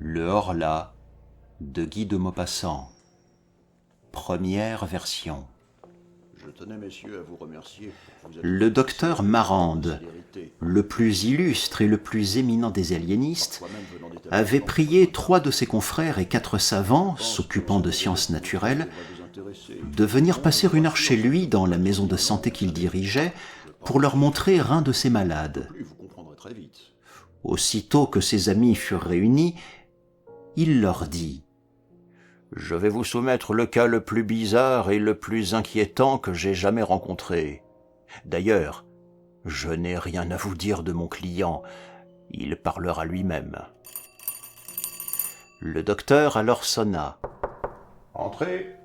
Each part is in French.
Le Horla de Guy de Maupassant. Première version. Je tenais, messieurs, à vous remercier. Le docteur Marande, le plus illustre et le plus éminent des aliénistes, avait prié 3 de ses confrères et 4 savants, s'occupant de sciences naturelles, de venir passer 1 heure chez lui dans la maison de santé qu'il dirigeait pour leur montrer un de ses malades. Aussitôt que ses amis furent réunis, il leur dit: « Je vais vous soumettre le cas le plus bizarre et le plus inquiétant que j'ai jamais rencontré. D'ailleurs, je n'ai rien à vous dire de mon client, il parlera lui-même. » Le docteur alors sonna. « Entrez !»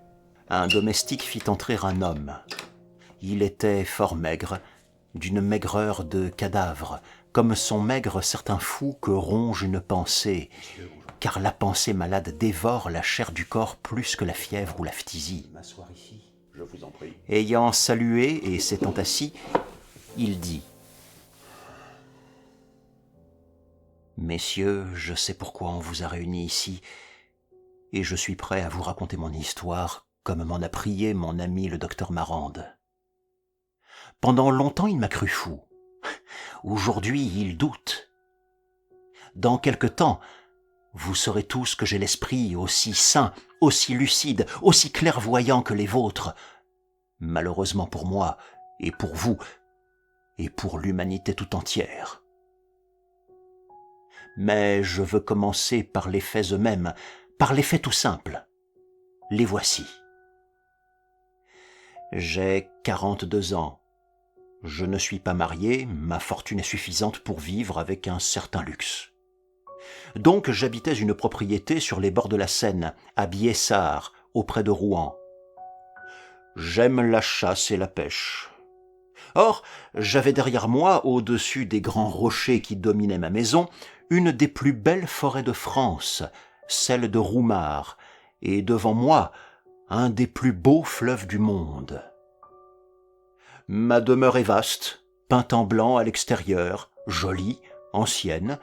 Un domestique fit entrer un homme. Il était fort maigre, d'une maigreur de cadavre, comme sont maigres certains fous que ronge une pensée, car la pensée malade dévore la chair du corps plus que la fièvre ou la phtisie. Je vous en prie. Ayant salué et s'étant assis, il dit: « Messieurs, je sais pourquoi on vous a réunis ici, et je suis prêt à vous raconter mon histoire, comme m'en a prié mon ami le docteur Marande. Pendant longtemps, il m'a cru fou. Aujourd'hui, il doute. Dans quelque temps, vous saurez tous que j'ai l'esprit aussi sain, aussi lucide, aussi clairvoyant que les vôtres. Malheureusement pour moi, et pour vous, et pour l'humanité tout entière. Mais je veux commencer par les faits eux-mêmes, par les faits tout simples. Les voici. J'ai 42 ans. Je ne suis pas marié, ma fortune est suffisante pour vivre avec un certain luxe. Donc j'habitais une propriété sur les bords de la Seine, à Biessart, auprès de Rouen. J'aime la chasse et la pêche. Or, j'avais derrière moi, au-dessus des grands rochers qui dominaient ma maison, une des plus belles forêts de France, celle de Roumare, et devant moi, un des plus beaux fleuves du monde. Ma demeure est vaste, peinte en blanc à l'extérieur, jolie, ancienne,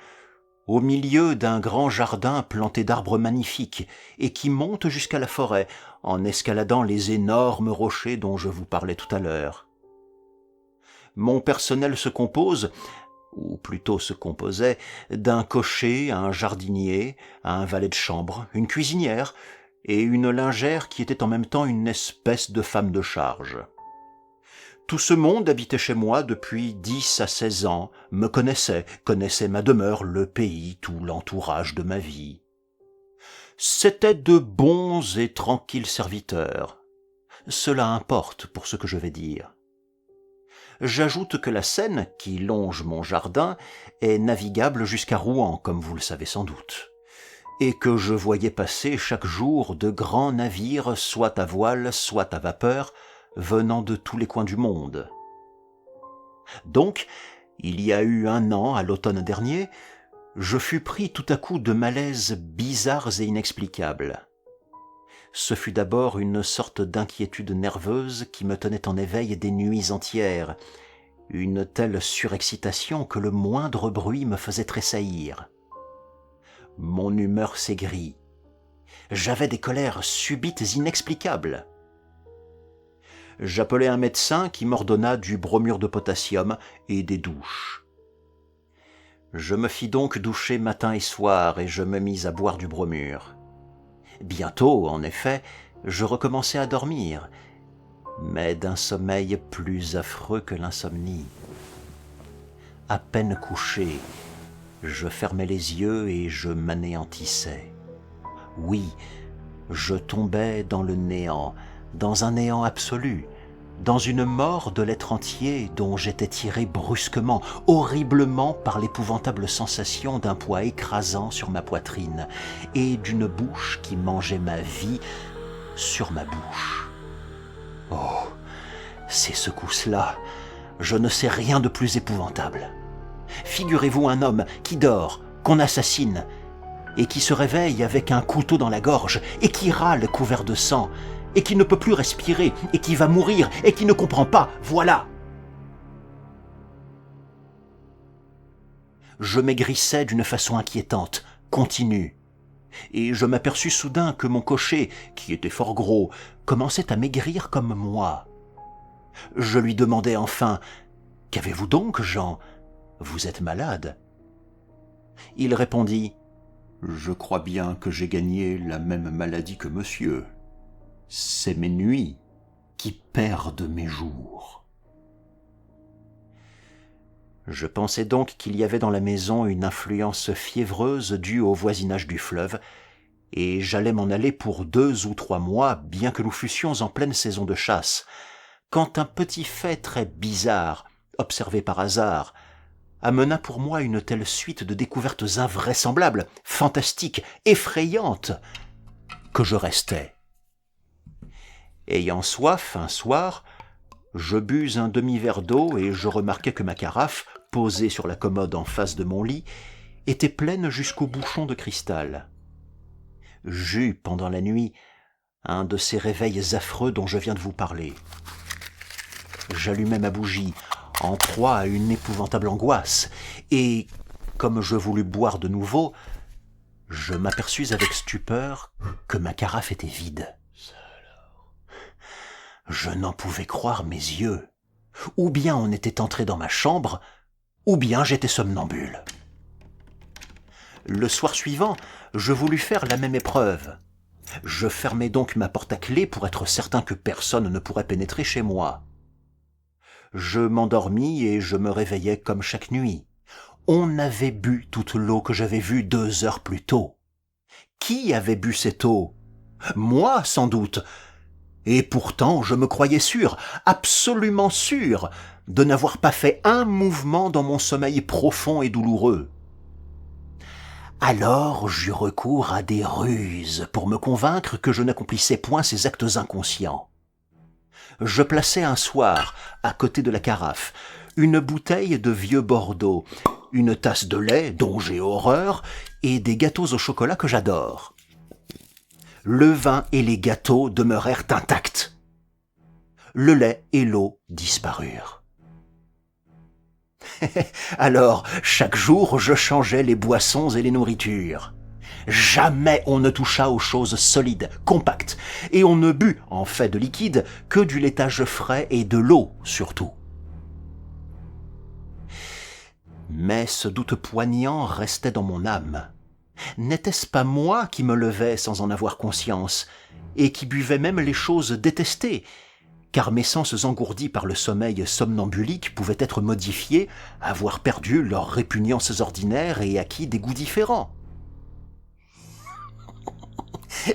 au milieu d'un grand jardin planté d'arbres magnifiques et qui monte jusqu'à la forêt en escaladant les énormes rochers dont je vous parlais tout à l'heure. Mon personnel se compose, ou plutôt se composait, d'un cocher, un jardinier, un valet de chambre, une cuisinière et une lingère qui était en même temps une espèce de femme de charge. Tout ce monde habitait chez moi depuis 10 à 16 ans, me connaissait ma demeure, le pays, tout l'entourage de ma vie. C'étaient de bons et tranquilles serviteurs. Cela importe pour ce que je vais dire. J'ajoute que la Seine, qui longe mon jardin, est navigable jusqu'à Rouen, comme vous le savez sans doute, et que je voyais passer chaque jour de grands navires, soit à voile, soit à vapeur, venant de tous les coins du monde. Donc, il y a eu 1 an, à l'automne dernier, je fus pris tout à coup de malaises bizarres et inexplicables. Ce fut d'abord une sorte d'inquiétude nerveuse qui me tenait en éveil des nuits entières, une telle surexcitation que le moindre bruit me faisait tressaillir. Mon humeur s'aigrit. J'avais des colères subites inexplicables. J'appelai un médecin qui m'ordonna du bromure de potassium et des douches. Je me fis donc doucher matin et soir et je me mis à boire du bromure. Bientôt, en effet, je recommençai à dormir, mais d'un sommeil plus affreux que l'insomnie. À peine couché, je fermais les yeux et je m'anéantissais. Oui, je tombais dans le néant, dans un néant absolu, dans une mort de l'être entier dont j'étais tiré brusquement, horriblement par l'épouvantable sensation d'un poids écrasant sur ma poitrine et d'une bouche qui mangeait ma vie sur ma bouche. Oh, ces secousses-là, je ne sais rien de plus épouvantable. Figurez-vous un homme qui dort, qu'on assassine, et qui se réveille avec un couteau dans la gorge, et qui râle couvert de sang, et qui ne peut plus respirer, et qui va mourir, et qui ne comprend pas, voilà. Je maigrissais d'une façon inquiétante, continue. et je m'aperçus soudain que mon cocher, qui était fort gros, commençait à maigrir comme moi. Je lui demandai enfin « Qu'avez-vous donc, Jean? Vous êtes malade ?» Il répondit « Je crois bien que j'ai gagné la même maladie que monsieur. C'est mes nuits qui perdent mes jours. » Je pensais donc qu'il y avait dans la maison une influence fiévreuse due au voisinage du fleuve, et j'allais m'en aller pour 2 ou 3 mois, bien que nous fussions en pleine saison de chasse, quand un petit fait très bizarre, observé par hasard, amena pour moi une telle suite de découvertes invraisemblables, fantastiques, effrayantes, que je restai. Ayant soif un soir, je bus un demi-verre d'eau et je remarquai que ma carafe, posée sur la commode en face de mon lit, était pleine jusqu'au bouchon de cristal. J'eus, pendant la nuit, un de ces réveils affreux dont je viens de vous parler. J'allumai ma bougie, en proie à une épouvantable angoisse, et, comme je voulus boire de nouveau, je m'aperçus avec stupeur que ma carafe était vide. Je n'en pouvais croire mes yeux. Ou bien on était entré dans ma chambre, ou bien j'étais somnambule. Le soir suivant, je voulus faire la même épreuve. Je fermai donc ma porte à clé pour être certain que personne ne pourrait pénétrer chez moi. Je m'endormis et je me réveillai comme chaque nuit. On avait bu toute l'eau que j'avais vue 2 heures plus tôt. Qui avait bu cette eau? Moi, sans doute. Et pourtant, je me croyais sûr, absolument sûr, de n'avoir pas fait un mouvement dans mon sommeil profond et douloureux. Alors j'eus recours à des ruses pour me convaincre que je n'accomplissais point ces actes inconscients. Je plaçai un soir, à côté de la carafe, une bouteille de vieux Bordeaux, une tasse de lait dont j'ai horreur, et des gâteaux au chocolat que j'adore. Le vin et les gâteaux demeurèrent intacts. Le lait et l'eau disparurent. Alors, chaque jour, je changeais les boissons et les nourritures. Jamais on ne toucha aux choses solides, compactes, et on ne but, en fait de liquide, que du laitage frais et de l'eau, surtout. Mais ce doute poignant restait dans mon âme. N'était-ce pas moi qui me levais sans en avoir conscience, et qui buvais même les choses détestées, car mes sens engourdis par le sommeil somnambulique pouvaient être modifiés, avoir perdu leurs répugnances ordinaires et acquis des goûts différents.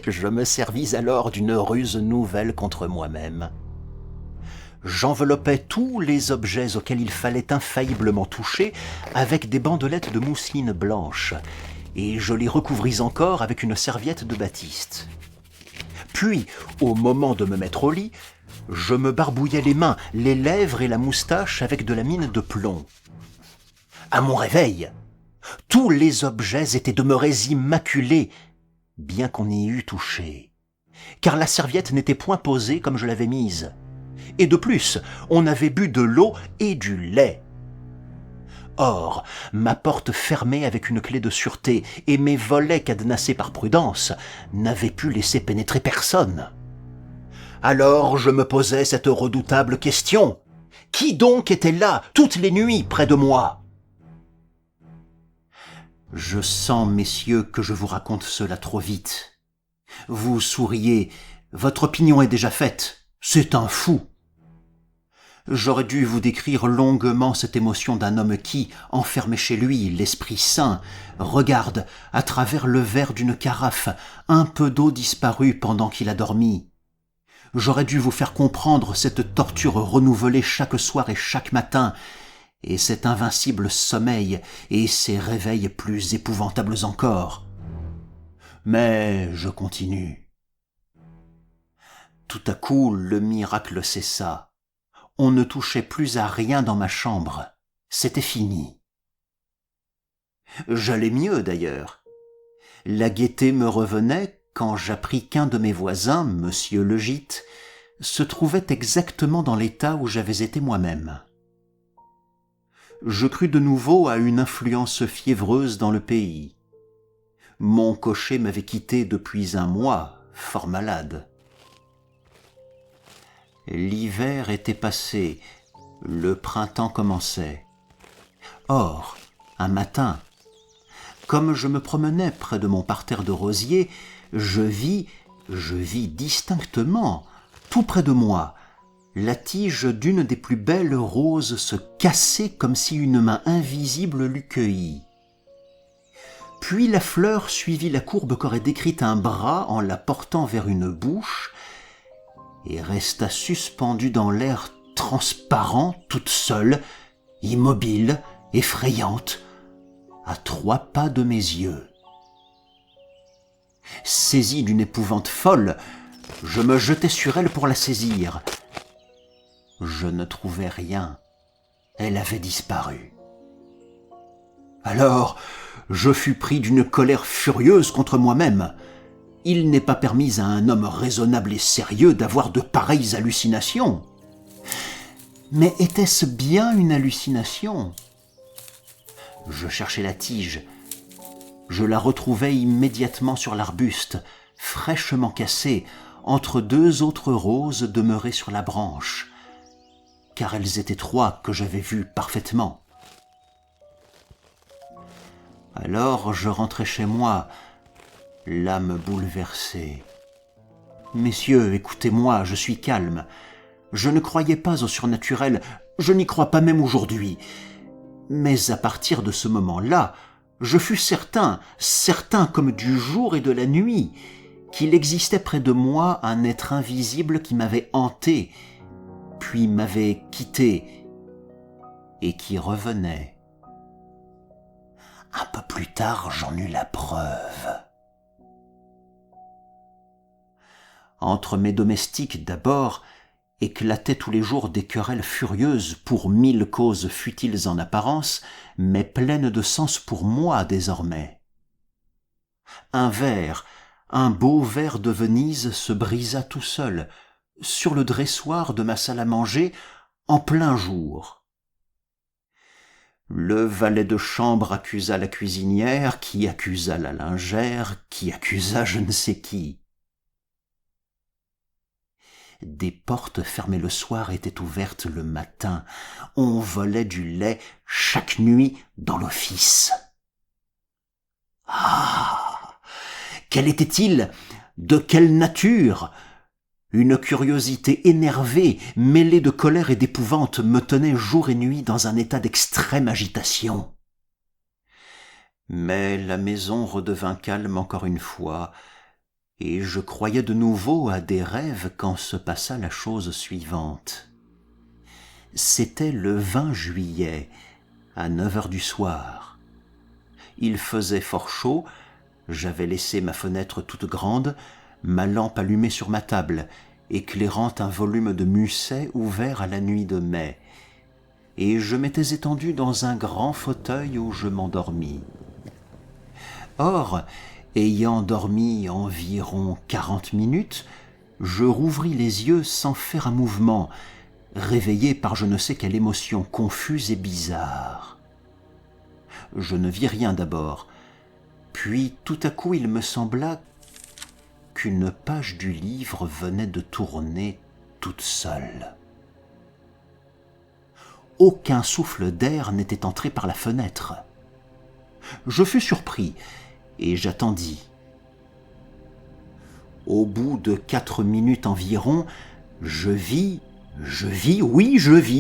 Je me servis alors d'une ruse nouvelle contre moi-même. J'enveloppais tous les objets auxquels il fallait infailliblement toucher avec des bandelettes de mousseline blanche, et je les recouvris encore avec une serviette de batiste. Puis, au moment de me mettre au lit, je me barbouillais les mains, les lèvres et la moustache avec de la mine de plomb. À mon réveil, tous les objets étaient demeurés immaculés, bien qu'on y eût touché, car la serviette n'était point posée comme je l'avais mise. Et de plus, on avait bu de l'eau et du lait. Or, ma porte fermée avec une clé de sûreté et mes volets cadenassés par prudence n'avaient pu laisser pénétrer personne. Alors je me posais cette redoutable question. Qui donc était là, toutes les nuits, près de moi? Je sens, messieurs, que je vous raconte cela trop vite. Vous souriez, votre opinion est déjà faite, c'est un fou. J'aurais dû vous décrire longuement cette émotion d'un homme qui, enfermé chez lui, l'Esprit Saint, regarde, à travers le verre d'une carafe, un peu d'eau disparue pendant qu'il a dormi. J'aurais dû vous faire comprendre cette torture renouvelée chaque soir et chaque matin, et cet invincible sommeil et ces réveils plus épouvantables encore. Mais je continue. Tout à coup, le miracle cessa. On ne touchait plus à rien dans ma chambre. C'était fini. J'allais mieux, d'ailleurs. La gaieté me revenait quand j'appris qu'un de mes voisins, monsieur le gîte, se trouvait exactement dans l'état où j'avais été moi-même. Je crus de nouveau à une influence fiévreuse dans le pays. Mon cocher m'avait quitté depuis un mois, fort malade. L'hiver était passé, le printemps commençait. Or, un matin, comme je me promenais près de mon parterre de rosiers, je vis distinctement, tout près de moi, la tige d'une des plus belles roses se casser comme si une main invisible l'eût cueillie. Puis la fleur suivit la courbe qu'aurait décrite un bras en la portant vers une bouche et resta suspendue dans l'air transparent, toute seule, immobile, effrayante, à 3 pas de mes yeux. Saisi d'une épouvante folle, je me jetai sur elle pour la saisir. Je ne trouvais rien. Elle avait disparu. Alors, je fus pris d'une colère furieuse contre moi-même. Il n'est pas permis à un homme raisonnable et sérieux d'avoir de pareilles hallucinations. Mais était-ce bien une hallucination ? Je cherchai la tige. Je la retrouvai immédiatement sur l'arbuste, fraîchement cassée, entre 2 autres roses demeurées sur la branche, car elles étaient 3 que j'avais vues parfaitement. Alors je rentrai chez moi, l'âme bouleversée. Messieurs, écoutez-moi, je suis calme. Je ne croyais pas au surnaturel, je n'y crois pas même aujourd'hui. Mais à partir de ce moment-là, je fus certain comme du jour et de la nuit, qu'il existait près de moi un être invisible qui m'avait hanté, puis m'avait quitté, et qui revenait. Un peu plus tard, j'en eus la preuve. Entre mes domestiques d'abord, éclataient tous les jours des querelles furieuses pour 1000 causes futiles en apparence, mais pleines de sens pour moi désormais. Un beau verre de Venise se brisa tout seul, sur le dressoir de ma salle à manger, en plein jour. Le valet de chambre accusa la cuisinière, qui accusa la lingère, qui accusa je ne sais qui. Des portes fermées le soir étaient ouvertes le matin. On volait du lait chaque nuit dans l'office. Ah! Quel était-il? De quelle nature? Une curiosité énervée, mêlée de colère et d'épouvante, me tenait jour et nuit dans un état d'extrême agitation. Mais la maison redevint calme encore une fois, et je croyais de nouveau à des rêves quand se passa la chose suivante. C'était le 20 juillet, à 9h du soir. Il faisait fort chaud, j'avais laissé ma fenêtre toute grande, ma lampe allumée sur ma table, éclairant un volume de Musset ouvert à la nuit de mai, et je m'étais étendu dans un grand fauteuil où je m'endormis. Or, ayant dormi environ 40 minutes, je rouvris les yeux sans faire un mouvement, réveillé par je ne sais quelle émotion confuse et bizarre. Je ne vis rien d'abord, puis tout à coup il me sembla qu'une page du livre venait de tourner toute seule. Aucun souffle d'air n'était entré par la fenêtre. Je fus surpris, et j'attendis. Au bout de 4 minutes environ, je vis,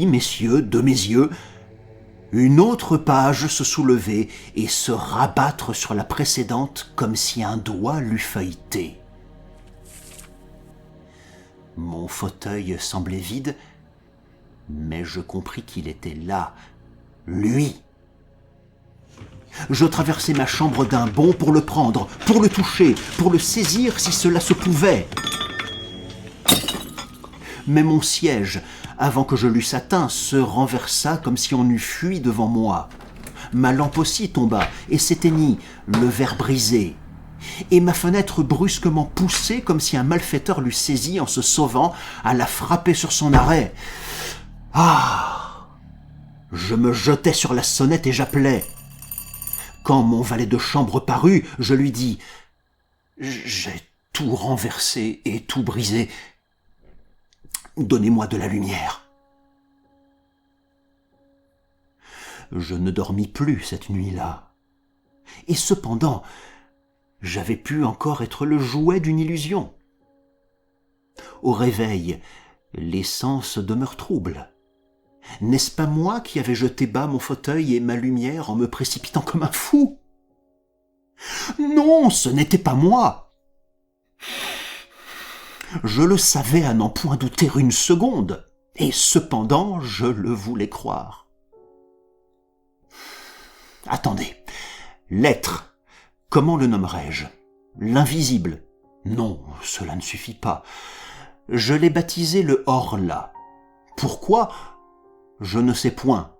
messieurs, de mes yeux, une autre page se soulever et se rabattre sur la précédente comme si un doigt l'eût feuilleté. Mon fauteuil semblait vide, mais je compris qu'il était là, lui. Je traversai ma chambre d'un bond pour le prendre, pour le toucher, pour le saisir si cela se pouvait. Mais mon siège, avant que je l'eusse atteint, se renversa comme si on eût fui devant moi. Ma lampe aussi tomba et s'éteignit, le verre brisé. Et ma fenêtre brusquement poussée comme si un malfaiteur l'eût saisie en se sauvant à la frapper sur son arrêt. Ah! Je me jetai sur la sonnette et j'appelais. Quand mon valet de chambre parut, je lui dis « J'ai tout renversé et tout brisé. Donnez-moi de la lumière. » Je ne dormis plus cette nuit-là. Et cependant, j'avais pu encore être le jouet d'une illusion. Au réveil, les sens demeurent troubles. N'est-ce pas moi qui avais jeté bas mon fauteuil et ma lumière en me précipitant comme un fou? Non, ce n'était pas moi. Je le savais à n'en point douter une seconde, et cependant je le voulais croire. Attendez, l'être, comment le nommerais-je? L'invisible? Non, cela ne suffit pas. Je l'ai baptisé le hors-là. Pourquoi? Je ne sais point.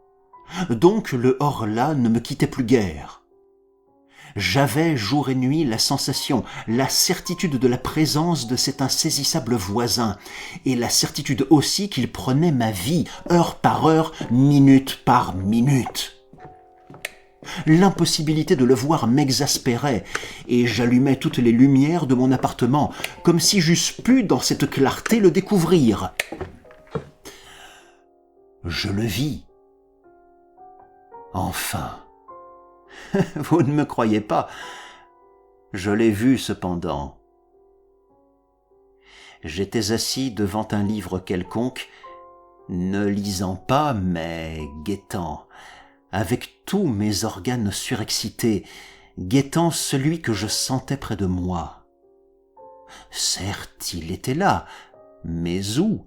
Donc le hors-là ne me quittait plus guère. J'avais jour et nuit la sensation, la certitude de la présence de cet insaisissable voisin, et la certitude aussi qu'il prenait ma vie, heure par heure, minute par minute. L'impossibilité de le voir m'exaspérait, et j'allumais toutes les lumières de mon appartement, comme si j'eusse pu, dans cette clarté, le découvrir. Je le vis. Enfin. Vous ne me croyez pas. Je l'ai vu cependant. J'étais assis devant un livre quelconque, ne lisant pas, mais guettant, avec tous mes organes surexcités, guettant celui que je sentais près de moi. Certes, il était là, mais où?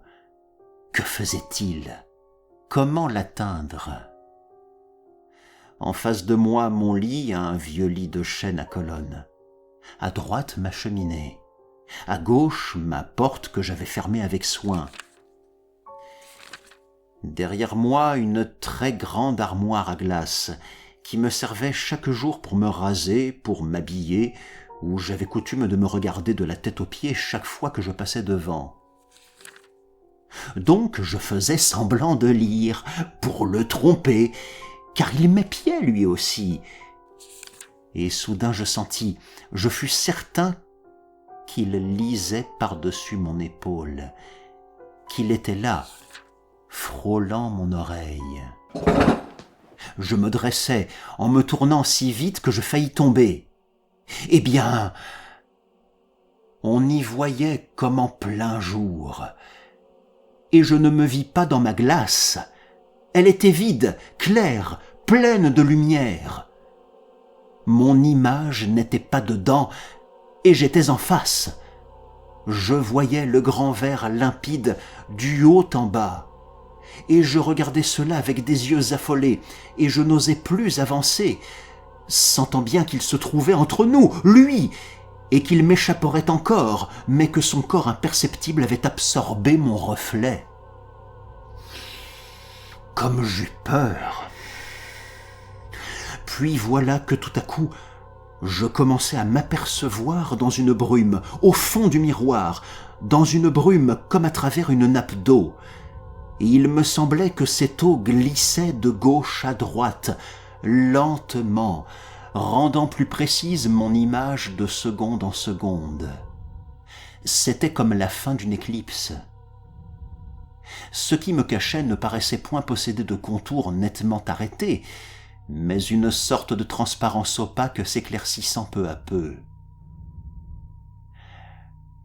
Que faisait-il? Comment l'atteindre? En face de moi, mon lit, un vieux lit de chêne à colonnes. À droite, ma cheminée. À gauche, ma porte que j'avais fermée avec soin. Derrière moi, une très grande armoire à glace qui me servait chaque jour pour me raser, pour m'habiller, où j'avais coutume de me regarder de la tête aux pieds chaque fois que je passais devant. Donc je faisais semblant de lire, pour le tromper, car il m'épiait lui aussi. Et soudain je sentis, je fus certain qu'il lisait par-dessus mon épaule, qu'il était là, frôlant mon oreille. Je me dressai, en me tournant si vite que je faillis tomber. Eh bien, on y voyait comme en plein jour, et je ne me vis pas dans ma glace. Elle était vide, claire, pleine de lumière. Mon image n'était pas dedans, et j'étais en face. Je voyais le grand verre limpide du haut en bas, et je regardais cela avec des yeux affolés, et je n'osais plus avancer, sentant bien qu'il se trouvait entre nous, lui, et qu'il m'échapperait encore, mais que son corps imperceptible avait absorbé mon reflet. Comme j'eus peur. Puis voilà que tout à coup, je commençai à m'apercevoir dans une brume, au fond du miroir, dans une brume comme à travers une nappe d'eau. Et il me semblait que cette eau glissait de gauche à droite, lentement, rendant plus précise mon image de seconde en seconde. C'était comme la fin d'une éclipse. Ce qui me cachait ne paraissait point posséder de contours nettement arrêtés, mais une sorte de transparence opaque s'éclaircissant peu à peu.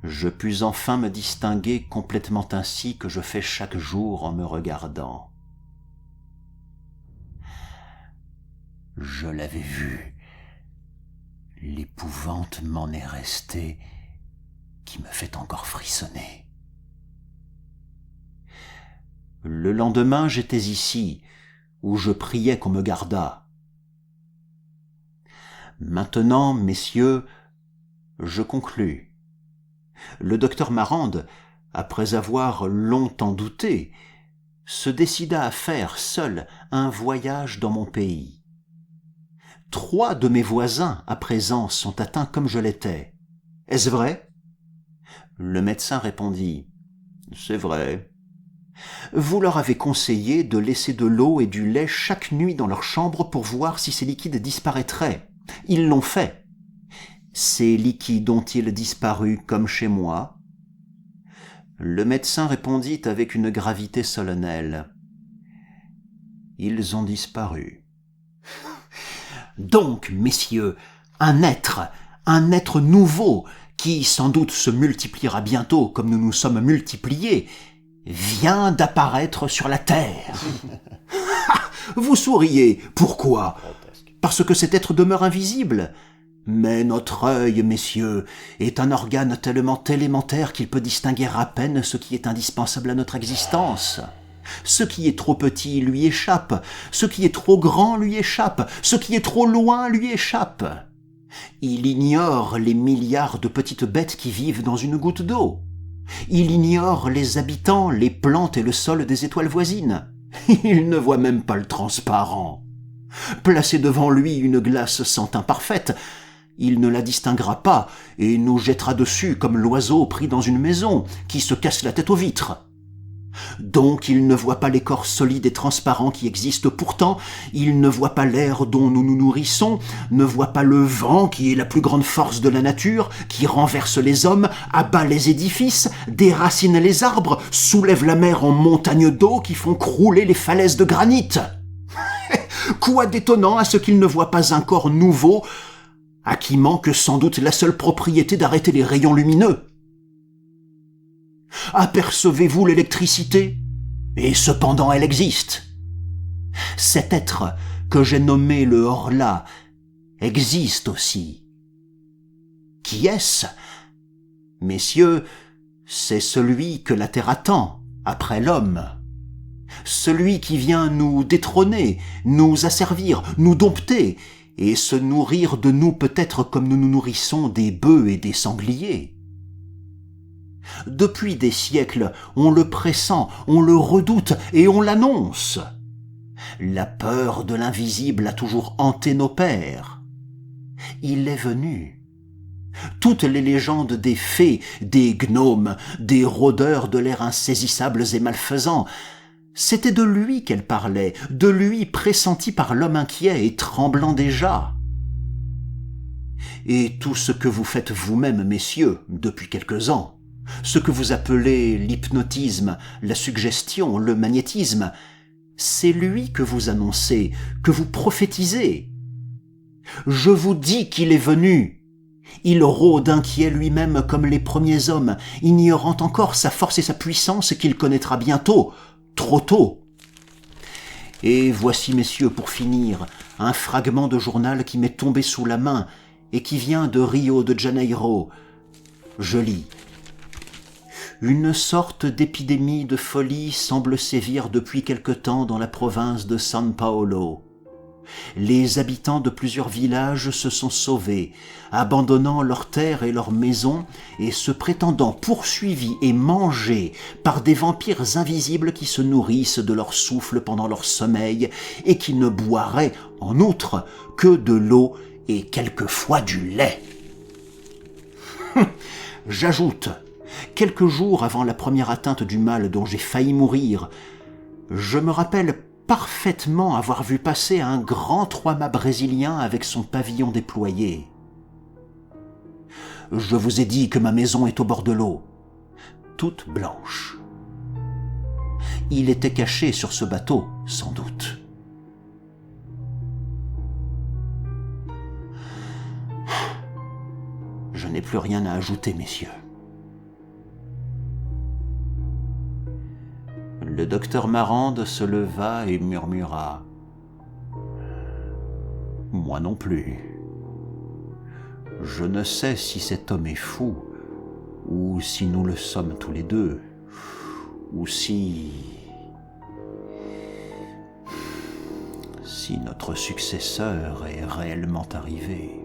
Je pus enfin me distinguer complètement ainsi que je fais chaque jour en me regardant. Je l'avais vu. L'épouvante m'en est restée, qui me fait encore frissonner. Le lendemain, j'étais ici, où je priais qu'on me gardât. Maintenant, messieurs, je conclus. Le docteur Marande, après avoir longtemps douté, se décida à faire seul un voyage dans mon pays. 3 de mes voisins, à présent, sont atteints comme je l'étais. Est-ce vrai? Le médecin répondit, c'est vrai. Vous leur avez conseillé de laisser de l'eau et du lait chaque nuit dans leur chambre pour voir si ces liquides disparaîtraient. Ils l'ont fait. Ces liquides ont-ils disparu comme chez moi ? Le médecin répondit avec une gravité solennelle. Ils ont disparu. Donc, messieurs, un être nouveau, qui sans doute se multipliera bientôt comme nous nous sommes multipliés, vient d'apparaître sur la terre. Vous souriez. Pourquoi ? Parce que cet être demeure invisible. Mais notre œil, messieurs, est un organe tellement élémentaire qu'il peut distinguer à peine ce qui est indispensable à notre existence. Ce qui est trop petit lui échappe, ce qui est trop grand lui échappe, ce qui est trop loin lui échappe. Il ignore les milliards de petites bêtes qui vivent dans une goutte d'eau. Il ignore les habitants, les plantes et le sol des étoiles voisines. Il ne voit même pas le transparent. Placé devant lui une glace sans teint parfaite, il ne la distinguera pas et nous jettera dessus comme l'oiseau pris dans une maison qui se casse la tête aux vitres. Donc il ne voit pas l'écorce solide et transparent qui existe pourtant, il ne voit pas l'air dont nous nous nourrissons, ne voit pas le vent qui est la plus grande force de la nature, qui renverse les hommes, abat les édifices, déracine les arbres, soulève la mer en montagnes d'eau qui font crouler les falaises de granit. Quoi d'étonnant à ce qu'il ne voit pas un corps nouveau, à qui manque sans doute la seule propriété d'arrêter les rayons lumineux. Apercevez-vous l'électricité ? Et cependant elle existe. Cet être que j'ai nommé le Horla existe aussi. Qui est-ce ? Messieurs, c'est celui que la terre attend, après l'homme. Celui qui vient nous détrôner, nous asservir, nous dompter, et se nourrir de nous peut-être comme nous nous nourrissons des bœufs et des sangliers. Depuis des siècles, on le pressent, on le redoute et on l'annonce. La peur de l'invisible a toujours hanté nos pères. Il est venu. Toutes les légendes des fées, des gnomes, des rôdeurs de l'air insaisissables et malfaisants, c'était de lui qu'elles parlaient, de lui pressenti par l'homme inquiet et tremblant déjà. Et tout ce que vous faites vous-même, messieurs, depuis quelques ans, ce que vous appelez l'hypnotisme, la suggestion, le magnétisme, c'est lui que vous annoncez, que vous prophétisez. Je vous dis qu'il est venu. Il rôde inquiet lui-même comme les premiers hommes, ignorant encore sa force et sa puissance qu'il connaîtra bientôt, trop tôt. Et voici, messieurs, pour finir, un fragment de journal qui m'est tombé sous la main et qui vient de Rio de Janeiro. Je lis. Une sorte d'épidémie de folie semble sévir depuis quelque temps dans la province de San Paolo. Les habitants de plusieurs villages se sont sauvés, abandonnant leurs terres et leurs maisons et se prétendant poursuivis et mangés par des vampires invisibles qui se nourrissent de leur souffle pendant leur sommeil et qui ne boiraient, en outre, que de l'eau et quelquefois du lait. J'ajoute, quelques jours avant la première atteinte du mal dont j'ai failli mourir, je me rappelle parfaitement avoir vu passer un grand trois-mâts brésilien avec son pavillon déployé. Je vous ai dit que ma maison est au bord de l'eau, toute blanche. Il était caché sur ce bateau, sans doute. Je n'ai plus rien à ajouter, messieurs. Le docteur Marande se leva et murmura « Moi non plus. Je ne sais si cet homme est fou, ou si nous le sommes tous les deux, ou si notre successeur est réellement arrivé. »